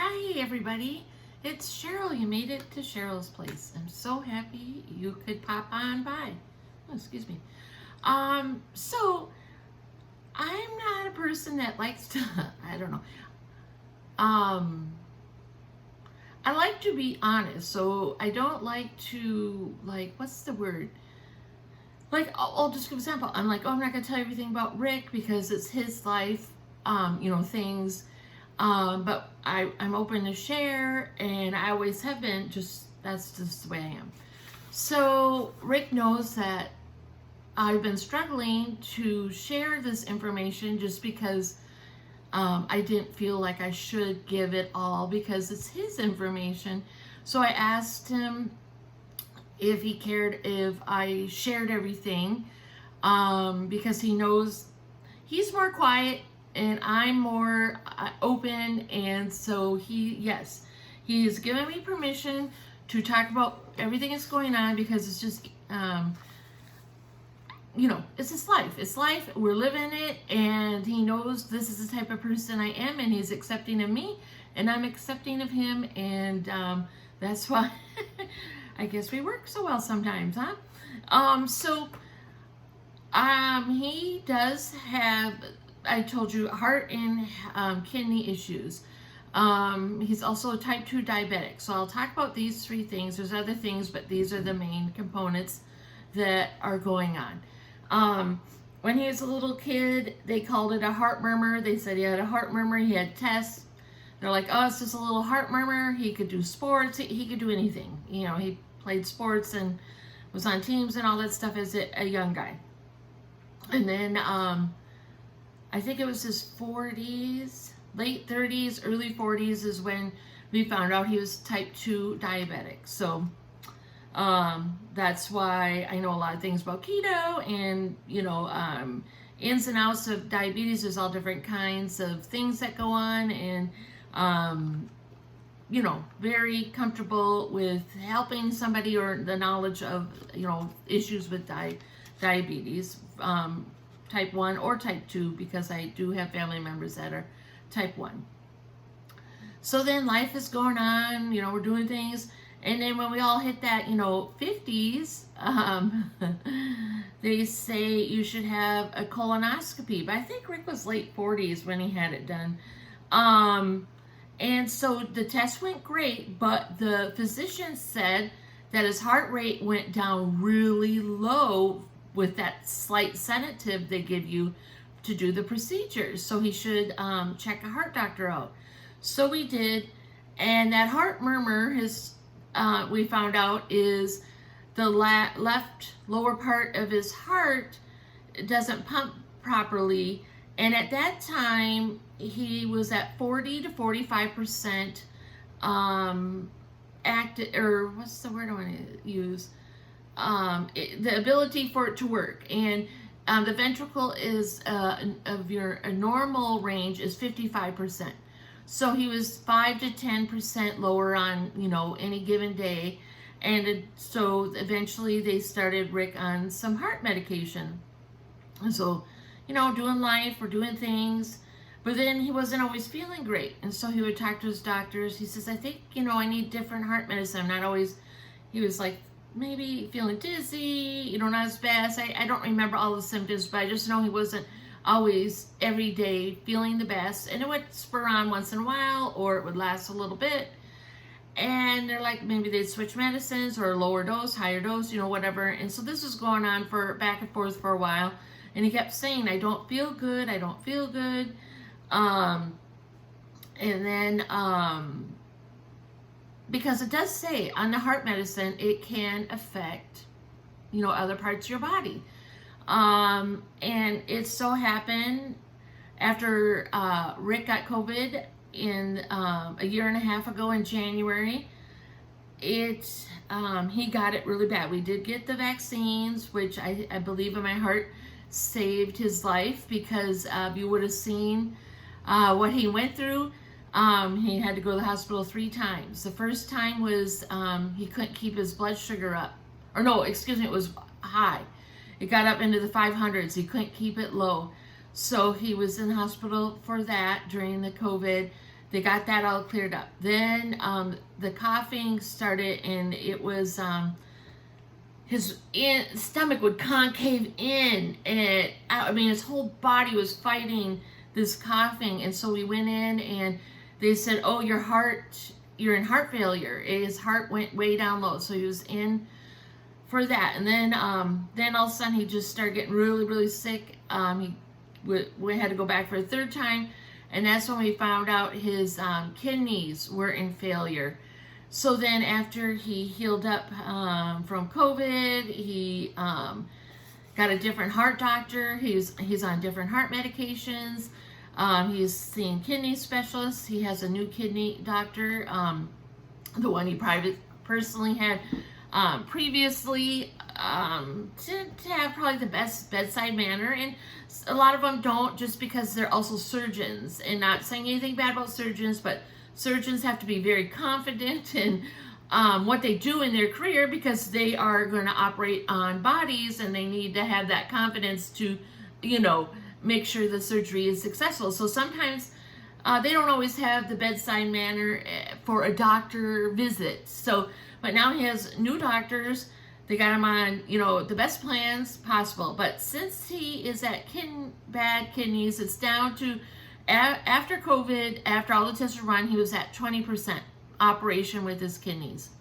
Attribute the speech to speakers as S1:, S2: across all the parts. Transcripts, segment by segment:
S1: Hi everybody, it's Cheryl. You made it to Cheryl's place. I'm so happy you could pop on by. Oh, excuse me. So I'm not a person that likes to, I don't know. I like to be honest, so I don't like to, what's the word? I'll just give an example. I'm like, oh, I'm not going to tell you everything about Rick because it's his life, things. But I'm open to share, and I always have been. That's just the way I am. So Rick knows that I've been struggling to share this information just because I didn't feel like I should give it all because it's his information. So I asked him if he cared if I shared everything, because he knows he's more quiet and I'm more open, and so he has given me permission to talk about everything that's going on because it's just it's his life. It's life. We're living it, and he knows this is the type of person I am, and he's accepting of me, and I'm accepting of him, and that's why I guess we work so well sometimes, huh? He does have, I told you, heart and kidney issues. He's also a type 2 diabetic. So I'll talk about these three things. There's other things, but these are the main components that are going on. When he was a little kid, they called it a heart murmur. They said he had a heart murmur. He had tests. They're like, oh, it's just a little heart murmur. He could do sports. He could do anything. He played sports and was on teams and all that stuff as a young guy. And then I think it was his 40s, late 30s, early 40s is when we found out he was type 2 diabetic. So that's why I know a lot of things about keto and, ins and outs of diabetes. There's all different kinds of things that go on, and, very comfortable with helping somebody or the knowledge of, issues with diabetes, type 1 or type 2, because I do have family members that are type 1. So then life is going on, we're doing things. And then when we all hit that, 50s, they say you should have a colonoscopy. But I think Rick was late 40s when he had it done. And so the test went great, but the physician said that his heart rate went down really low with that slight sedative they give you to do the procedures. So he should check a heart doctor out. So we did, and that heart murmur, we found out, is the left lower part of his heart doesn't pump properly. And at that time, he was at 40 to 45% active, or what's the word I want to use? The ability for it to work. And the ventricle is of your normal range is 55%. So he was 5 to 10% lower on any given day, and so eventually they started Rick on some heart medication. And so doing life, we're doing things, but then he wasn't always feeling great, and so he would talk to his doctors. He says, I think I need different heart medicine. I'm not always. He was like maybe feeling dizzy, not as bad. I don't remember all the symptoms, but I just know he wasn't always every day feeling the best, and it would spur on once in a while, or it would last a little bit. And they're like, maybe they'd switch medicines or lower dose, higher dose, whatever. And so this was going on for back and forth for a while, and he kept saying, I don't feel good, I don't feel good. And then because it does say on the heart medicine it can affect other parts of your body. And it so happened after Rick got COVID in a year and a half ago in January, he got it really bad. We did get the vaccines, which I believe in my heart saved his life, because you would have seen what he went through. He had to go to the hospital 3 times. The first time was he couldn't keep his blood sugar up. Or no, excuse me, it was high. It got up into the 500s. He couldn't keep it low. So he was in the hospital for that during the COVID. They got that all cleared up. Then the coughing started, and it was his stomach would concave in, and I mean his whole body was fighting this coughing. And so we went in, and they said, "Oh, you're in heart failure." His heart went way down low, so he was in for that. And then all of a sudden he just started getting really, really sick. We had to go back for a third time, and that's when we found out his kidneys were in failure. So then after he healed up from COVID, he got a different heart doctor. He's on different heart medications. He's seeing kidney specialists. He has a new kidney doctor, the one he personally had previously, to have probably the best bedside manner. And a lot of them don't, just because they're also surgeons, and not saying anything bad about surgeons, but surgeons have to be very confident in what they do in their career, because they are going to operate on bodies, and they need to have that confidence to, make sure the surgery is successful. So sometimes they don't always have the bedside manner for a doctor visit. So, but now he has new doctors. They got him on, the best plans possible. But since he is at bad kidneys, it's down to, after COVID, after all the tests were run, he was at 20% operation with his kidneys.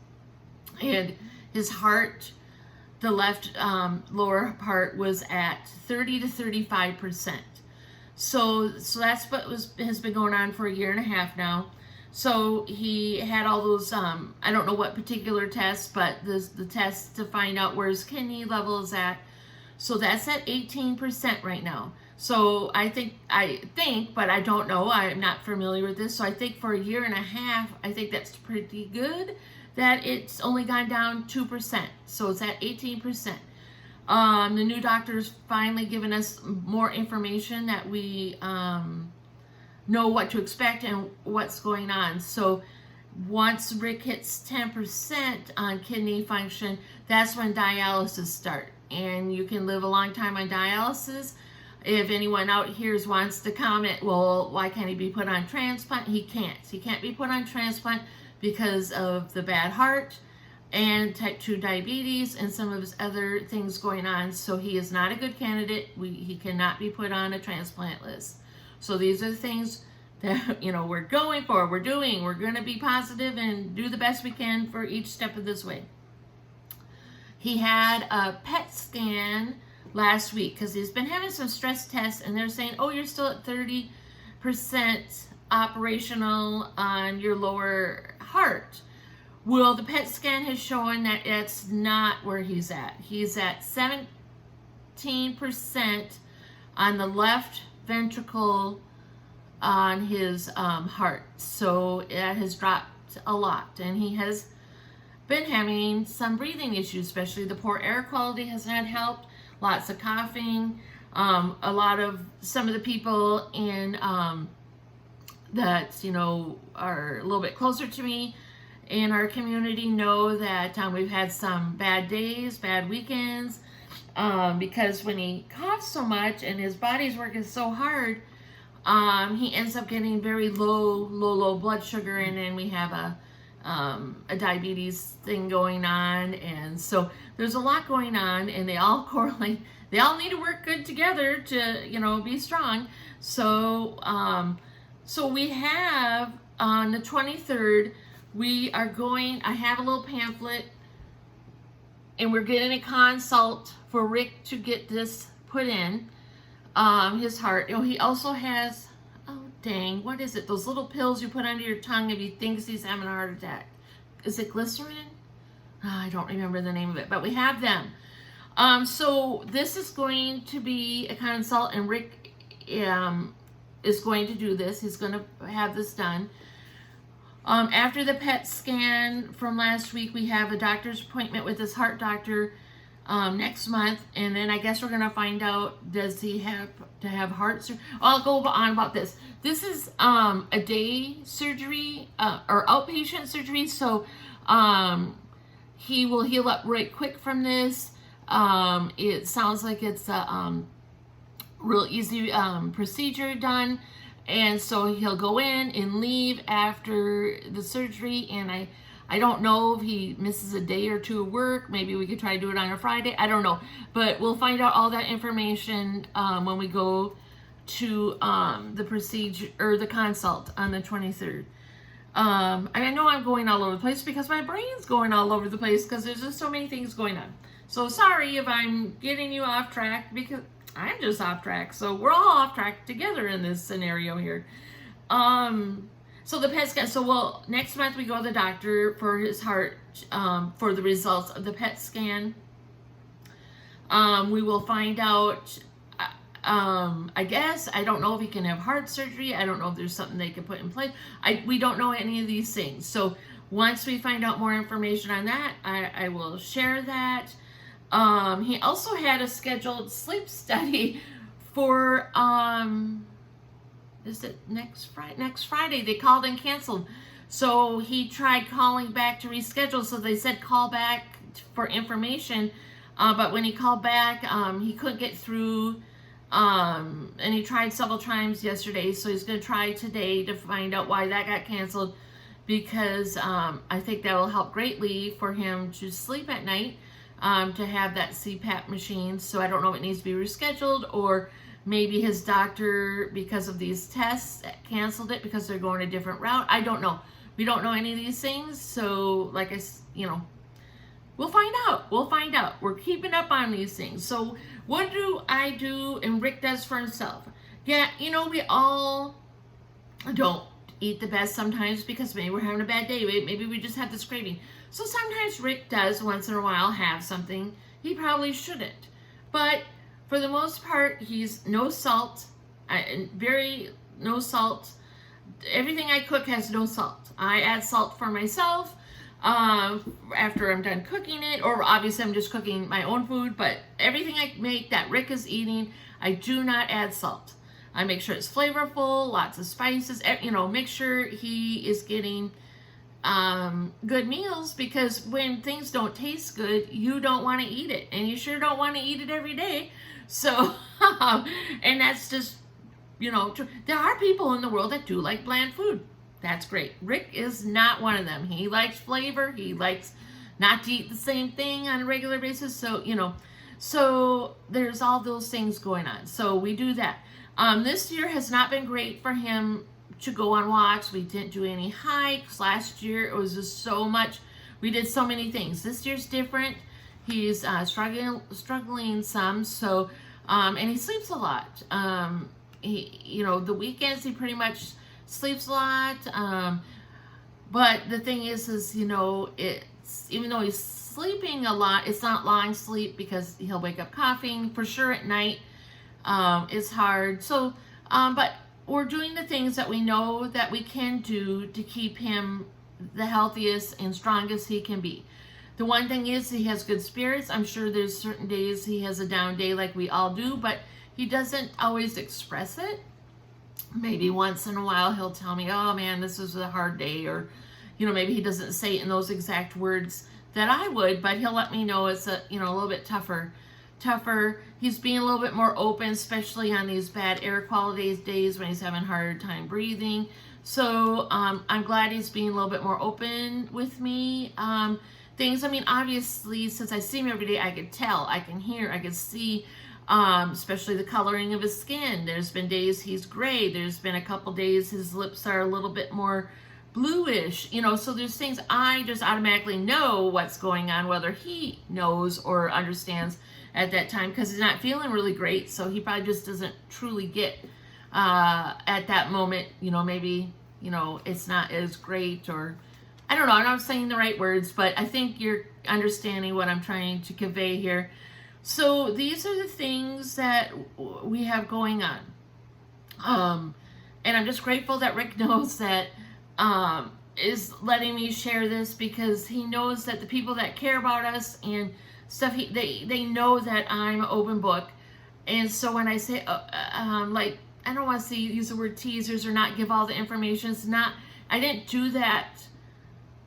S1: And his heart, the left lower part, was at 30 to 35%. So that's what has been going on for a year and a half now. So he had all those, I don't know what particular tests, but the tests to find out where his kidney level is at. So that's at 18% right now. So I think, but I don't know. I'm not familiar with this. So I think for a year and a half, I think that's pretty good that it's only gone down 2%. So it's at 18%. The new doctor's finally given us more information that we know what to expect and what's going on. So once Rick hits 10% on kidney function, that's when dialysis starts. And you can live a long time on dialysis. If anyone out here wants to comment, well, why can't he be put on transplant? He can't. He can't be put on transplant because of the bad heart and type 2 diabetes and some of his other things going on. So he is not a good candidate. He cannot be put on a transplant list. So these are the things that, we're going for, we're doing. We're going to be positive and do the best we can for each step of this way. He had a PET scan last week because he's been having some stress tests, and they're saying, oh, you're still at 30% operational on your lower heart. Well, the PET scan has shown that it's not where he's at. He's at 17% on the left ventricle on his heart. So it has dropped a lot, and he has been having some breathing issues, especially the poor air quality has not helped. Lots of coughing. Some of the people in that are a little bit closer to me in our community know that we've had some bad days, bad weekends, because when he coughs so much and his body's working so hard, he ends up getting very low blood sugar, and then we have a diabetes thing going on. And so there's a lot going on, and they all correlate. They all need to work good together to be strong. So we have on the 23rd, I have a little pamphlet, and we're getting a consult for Rick to get this put in his heart. He also has, what is it? Those little pills you put under your tongue if he thinks he's having a heart attack. Is it glycerin? I don't remember the name of it, but we have them. So this is going to be a consult, and Rick is going to do this. He's going to have this done. After the PET scan from last week, we have a doctor's appointment with his heart doctor next month, and then I guess we're going to find out, does he have to have heart surgery? I'll go on about this. This is a day surgery or outpatient surgery, so he will heal up right quick from this. It sounds like it's a real easy procedure done, And so he'll go in and leave after the surgery, and I don't know if he misses a day or two of work. Maybe we could try to do it on a Friday. I don't know. But we'll find out all that information when we go to the procedure or the consult on the 23rd. I know I'm going all over the place because my brain's going all over the place because there's just so many things going on. So sorry if I'm getting you off track, because I'm just off track. So we're all off track together in this scenario here. So the PET scan. So next month we go to the doctor for his heart, for the results of the PET scan. We will find out. I guess I don't know if he can have heart surgery. I don't know if there's something they can put in place. We don't know any of these things. So once we find out more information on that, I will share that. He also had a scheduled sleep study for is it next Friday? They called and canceled. So he tried calling back to reschedule. So they said call back for information. But when he called back, he couldn't get through. And he tried several times yesterday. So he's going to try today to find out why that got canceled, because I think that will help greatly for him to sleep at night, to have that CPAP machine. So I don't know if it needs to be rescheduled, or maybe his doctor, because of these tests, canceled it because they're going a different route. I don't know. We don't know any of these things. So like we'll find out. We'll find out. We're keeping up on these things. So what do I do and Rick does for himself? Yeah, we all don't eat the best sometimes because maybe we're having a bad day. Maybe we just have this craving. So sometimes Rick does once in a while have something he probably shouldn't. But for the most part, he's no salt, no salt. Everything I cook has no salt. I add salt for myself after I'm done cooking it, or obviously I'm just cooking my own food, but everything I make that Rick is eating, I do not add salt. I make sure it's flavorful, lots of spices, make sure he is getting good meals, because when things don't taste good, you don't want to eat it, and you sure don't want to eat it every day. So and that's just true. There are people in the world that do like bland food. That's great. Rick is not one of them. He likes flavor. He likes not to eat the same thing on a regular basis. So so there's all those things going on. So we do that. This year has not been great for him to go on walks. We didn't do any hikes. Last year it was just so much. We did so many things. This year's different. He's struggling some. So and he sleeps a lot. The weekends he pretty much sleeps a lot. But the thing is it's even though he's sleeping a lot, it's not long sleep, because he'll wake up coughing for sure at night. It's hard. So but we're doing the things that we know that we can do to keep him the healthiest and strongest he can be. The one thing is he has good spirits. I'm sure there's certain days he has a down day like we all do, but he doesn't always express it. Maybe once in a while he'll tell me, oh man, this was a hard day, or maybe he doesn't say it in those exact words that I would, but he'll let me know it's a little bit tougher. He's being a little bit more open, especially on these bad air quality days when he's having a hard time breathing. So I'm glad he's being a little bit more open with me. Things, obviously, since I see him every day, I can tell, I can hear, I can see, especially the coloring of his skin. There's been days he's gray. There's been a couple days his lips are a little bit more bluish, so there's things I just automatically know what's going on, whether he knows or understands at that time, because he's not feeling really great. So he probably just doesn't truly get at that moment, maybe, it's not as great, or I don't know, I'm not saying the right words, but I think you're understanding what I'm trying to convey here. So these are the things that we have going on. And I'm just grateful that Rick knows that, is letting me share this, because he knows that the people that care about us and stuff, they know that I'm an open book. And so when I say, I don't want to use the word teasers or not give all the information. I didn't do that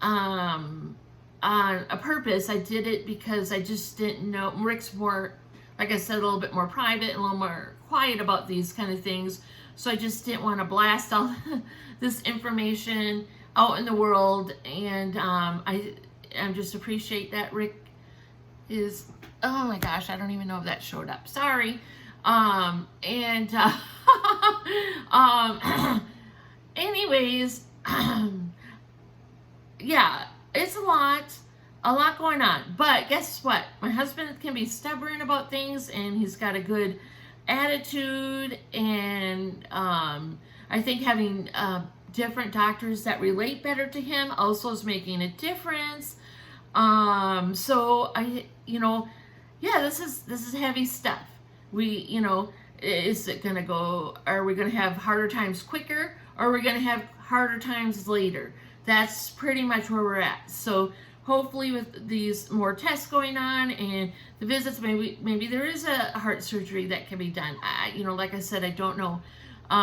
S1: on a purpose. I did it because I just didn't know. Rick's more, like I said, a little bit more private and a little more quiet about these kind of things. So I just didn't want to blast all this information out in the world. And I just appreciate that Rick is, oh my gosh, I don't even know if that showed up. Sorry. Anyways, yeah, it's a lot going on. But guess what? My husband can be stubborn about things, and he's got a good attitude. And I think having different doctors that relate better to him also is making a difference. So yeah, this is heavy stuff. Is it gonna go? Are we gonna have harder times quicker, or are we gonna have harder times later? That's pretty much where we're at. So hopefully, with these more tests going on and the visits, maybe there is a heart surgery that can be done. Like I said, I don't know.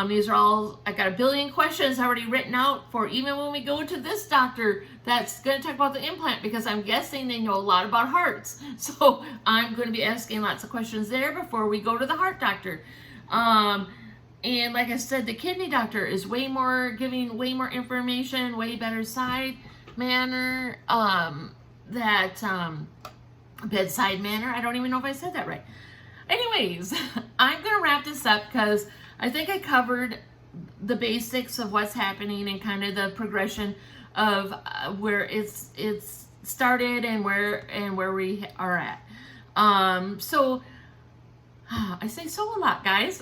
S1: These are all, I got a billion questions already written out for even when we go to this doctor that's going to talk about the implant, because I'm guessing they know a lot about hearts. So I'm going to be asking lots of questions there before we go to the heart doctor. And like I said, the kidney doctor is giving way more information, way better manner, bedside manner. I don't even know if I said that right. Anyways, I'm going to wrap this up because I think I covered the basics of what's happening and kind of the progression of where it's started and where we are at. So I say so a lot, guys.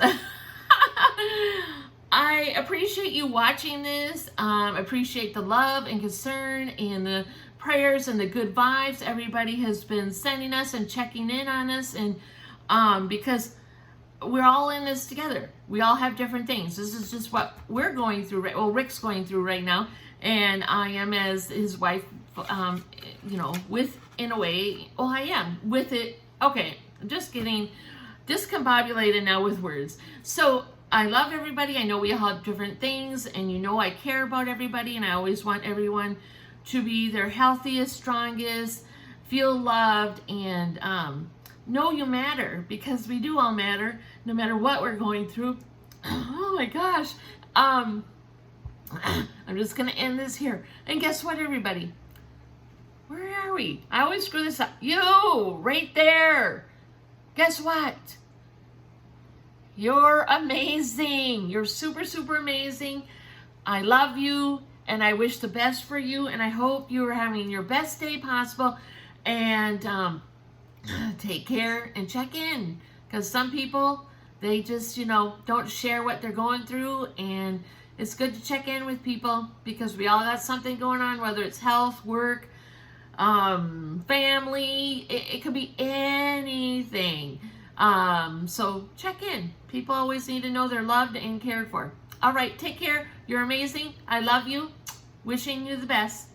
S1: I appreciate you watching this. Appreciate the love and concern and the prayers and the good vibes everybody has been sending us and checking in on us, and because we're all in this together. We all have different things. This is just what we're going through. Rick's going through right now, and I am as his wife. In a way. Well, I am with it. Okay, I'm just getting discombobulated now with words. So I love everybody. I know we all have different things, and I care about everybody, and I always want everyone to be their healthiest, strongest, feel loved, and know you matter, because we do all matter, no matter what we're going through. Oh my gosh. I'm just going to end this here. And guess what, everybody? Where are we? I always screw this up. You, right there. Guess what? You're amazing. You're super, super amazing. I love you, and I wish the best for you, and I hope you're having your best day possible. And take care and check in, because some people, they just don't share what they're going through, and it's good to check in with people, because we all got something going on, whether it's health, work, family, it could be anything. So check in. People always need to know they're loved and cared for. All right, take care. You're amazing. I love you. Wishing you the best.